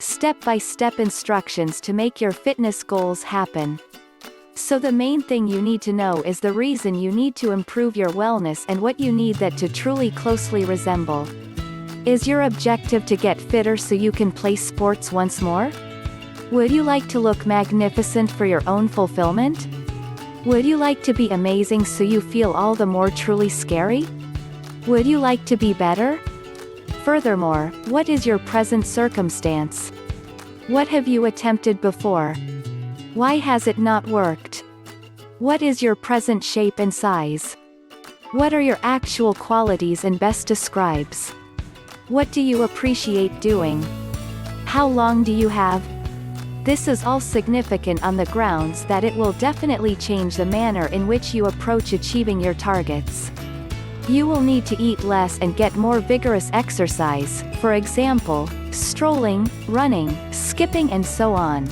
step-by-step instructions to make your fitness goals happen. So the main thing you need to know is the reason you need to improve your wellness and what you need that to truly closely resemble. Is your objective to get fitter so you can play sports once more? Would you like to look magnificent for your own fulfillment? Would you like to be amazing so you feel all the more truly scary? Would you like to be better? Furthermore, what is your present circumstance? What have you attempted before? Why has it not worked? What is your present shape and size? What are your actual qualities and best describes? What do you appreciate doing? How long do you have? This is all significant on the grounds that it will definitely change the manner in which you approach achieving your targets. You will need to eat less and get more vigorous exercise, for example, strolling, running, skipping and so on.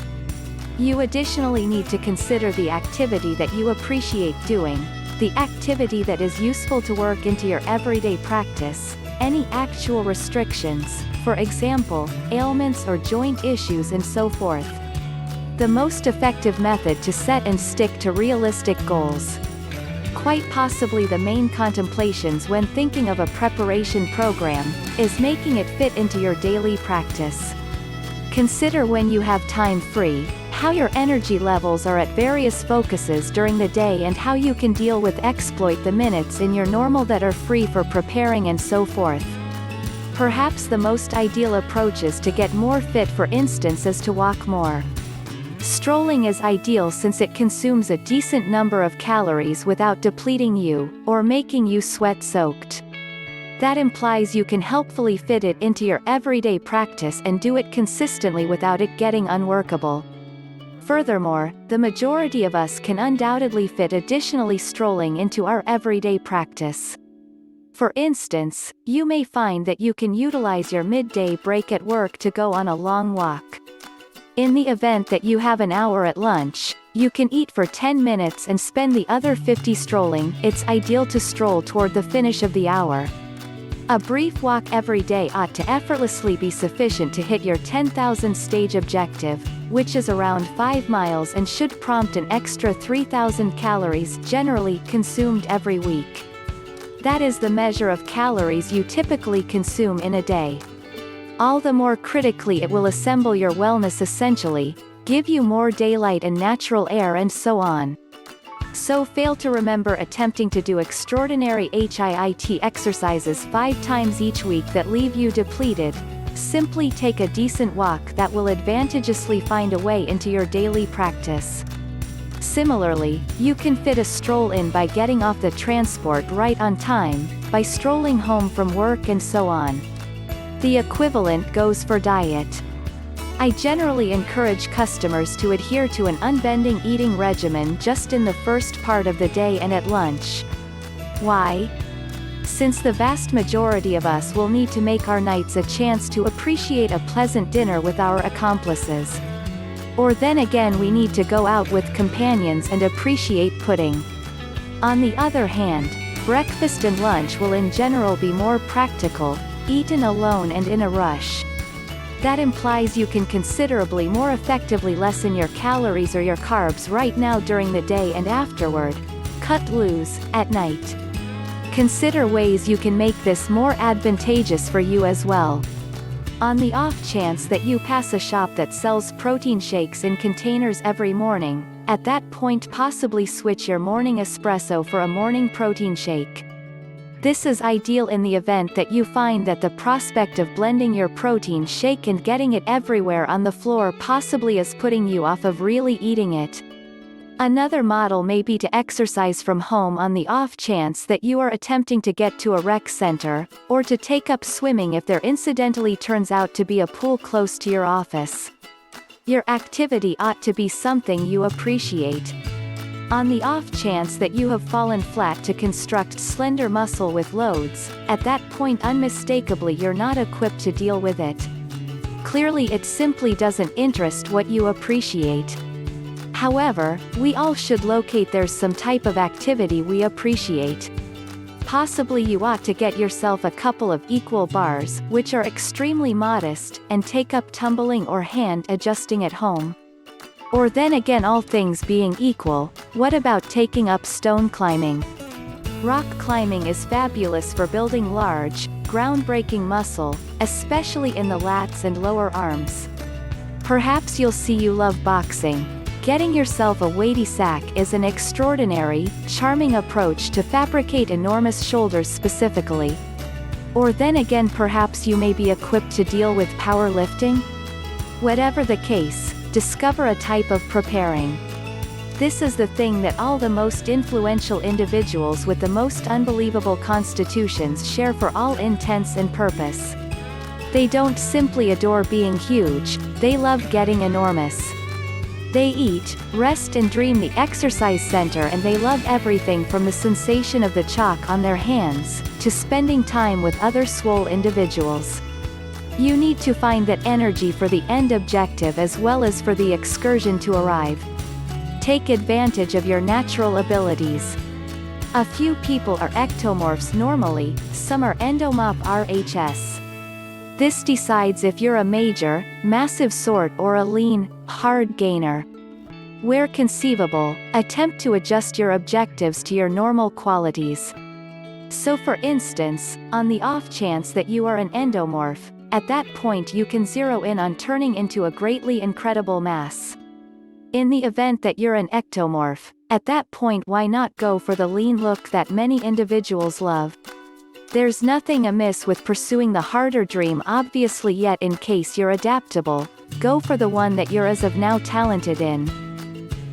You additionally need to consider the activity that you appreciate doing, the activity that is useful to work into your everyday practice, any actual restrictions, for example, ailments or joint issues and so forth. The most effective method to set and stick to realistic goals. Quite possibly the main contemplations when thinking of a preparation program, is making it fit into your daily practice. Consider when you have time free, how your energy levels are at various focuses during the day and how you can deal with exploit the minutes in your normal that are free for preparing and so forth. Perhaps the most ideal approaches to get more fit for instance is to walk more. Strolling is ideal since it consumes a decent number of calories without depleting you, or making you sweat-soaked. That implies you can helpfully fit it into your everyday practice and do it consistently without it getting unworkable. Furthermore, the majority of us can undoubtedly fit additionally strolling into our everyday practice. For instance, you may find that you can utilize your midday break at work to go on a long walk. In the event that you have an hour at lunch, you can eat for 10 minutes and spend the other 50 strolling. It's ideal to stroll toward the finish of the hour. A brief walk every day ought to effortlessly be sufficient to hit your 10,000 stage objective, which is around 5 miles and should prompt an extra 3,000 calories generally consumed every week. That is the measure of calories you typically consume in a day. All the more critically it will assemble your wellness essentially, give you more daylight and natural air and so on. So fail to remember attempting to do extraordinary HIIT exercises 5 times each week that leave you depleted. Simply take a decent walk that will advantageously find a way into your daily practice. Similarly, you can fit a stroll in by getting off the transport right on time, by strolling home from work and so on. The equivalent goes for diet. I generally encourage customers to adhere to an unbending eating regimen just in the first part of the day and at lunch. Why? Since the vast majority of us will need to make our nights a chance to appreciate a pleasant dinner with our accomplices. Or then again we need to go out with companions and appreciate pudding. On the other hand, breakfast and lunch will in general be more practical, eaten alone and in a rush. That implies you can considerably more effectively lessen your calories or your carbs right now during the day and afterward, cut loose, at night. Consider ways you can make this more advantageous for you as well. On the off chance that you pass a shop that sells protein shakes in containers every morning, at that point possibly switch your morning espresso for a morning protein shake. This is ideal in the event that you find that the prospect of blending your protein shake and getting it everywhere on the floor possibly is putting you off of really eating it. Another model may be to exercise from home on the off chance that you are attempting to get to a rec center, or to take up swimming if there incidentally turns out to be a pool close to your office. Your activity ought to be something you appreciate. On the off chance that you have fallen flat to construct slender muscle with loads, at that point unmistakably you're not equipped to deal with it. Clearly it simply doesn't interest what you appreciate. However, we all should locate there's some type of activity we appreciate. Possibly you ought to get yourself a couple of equal bars, which are extremely modest, and take up tumbling or hand adjusting at home. Or then again, all things being equal, what about taking up stone climbing? Rock climbing is fabulous for building large, groundbreaking muscle, especially in the lats and lower arms. Perhaps you'll see you love boxing. Getting yourself a weighty sack is an extraordinary, charming approach to fabricate enormous shoulders specifically. Or then again, perhaps you may be equipped to deal with powerlifting? Whatever the case, discover a type of preparing. This is the thing that all the most influential individuals with the most unbelievable constitutions share for all intents and purpose. They don't simply adore being huge, they love getting enormous. They eat, rest and dream the exercise center, and they love everything from the sensation of the chalk on their hands, to spending time with other swole individuals. You need to find that energy for the end objective as well as for the excursion to arrive. Take advantage of your natural abilities. A few people are ectomorphs normally, some are endomorph RHS. This decides if you're a major, massive sort or a lean, hard gainer. Where conceivable, attempt to adjust your objectives to your normal qualities. So for instance, on the off chance that you are an endomorph, at that point you can zero in on turning into a greatly incredible mass. In the event that you're an ectomorph, at that point why not go for the lean look that many individuals love? There's nothing amiss with pursuing the harder dream obviously, yet in case you're adaptable, go for the one that you're as of now talented in.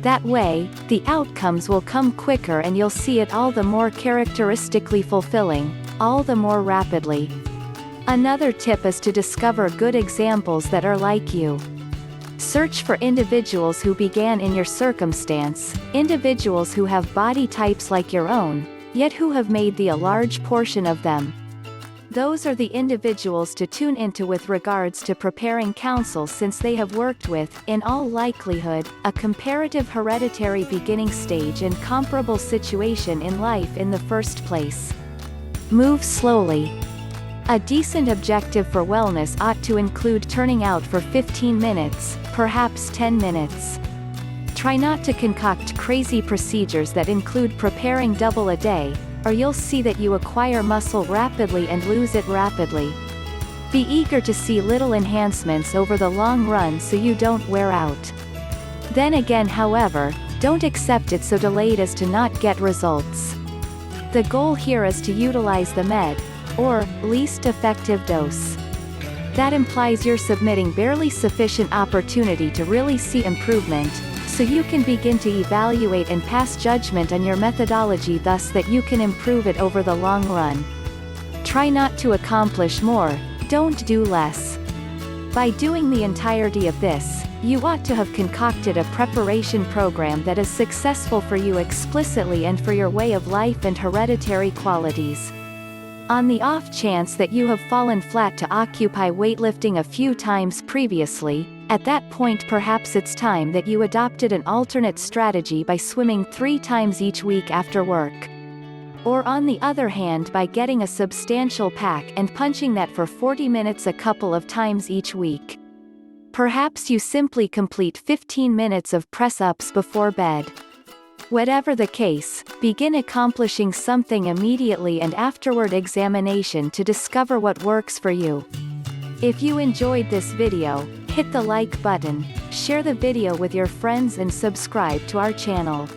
That way, the outcomes will come quicker and you'll see it all the more characteristically fulfilling, all the more rapidly. Another tip is to discover good examples that are like you. Search for individuals who began in your circumstance, individuals who have body types like your own, yet who have made a large portion of them. Those are the individuals to tune into with regards to preparing counsel, since they have worked with, in all likelihood, a comparative hereditary beginning stage and comparable situation in life in the first place. Move slowly. A decent objective for wellness ought to include turning out for 15 minutes, perhaps 10 minutes. Try not to concoct crazy procedures that include preparing double a day, or you'll see that you acquire muscle rapidly and lose it rapidly. Be eager to see little enhancements over the long run so you don't wear out. Then again, however, don't accept it so delayed as to not get results. The goal here is to utilize the or least effective dose. That implies you're submitting barely sufficient opportunity to really see improvement, so you can begin to evaluate and pass judgment on your methodology, thus that you can improve it over the long run. Try not to accomplish more, don't do less. By doing the entirety of this, you ought to have concocted a preparation program that is successful for you explicitly and for your way of life and hereditary qualities. On the off chance that you have fallen flat to occupy weightlifting a few times previously, at that point perhaps it's time that you adopted an alternate strategy by swimming 3 times each week after work. Or on the other hand, by getting a substantial pack and punching that for 40 minutes a couple of times each week. Perhaps you simply complete 15 minutes of press-ups before bed. Whatever the case, begin accomplishing something immediately and afterward examination to discover what works for you. If you enjoyed this video, hit the like button, share the video with your friends and subscribe to our channel.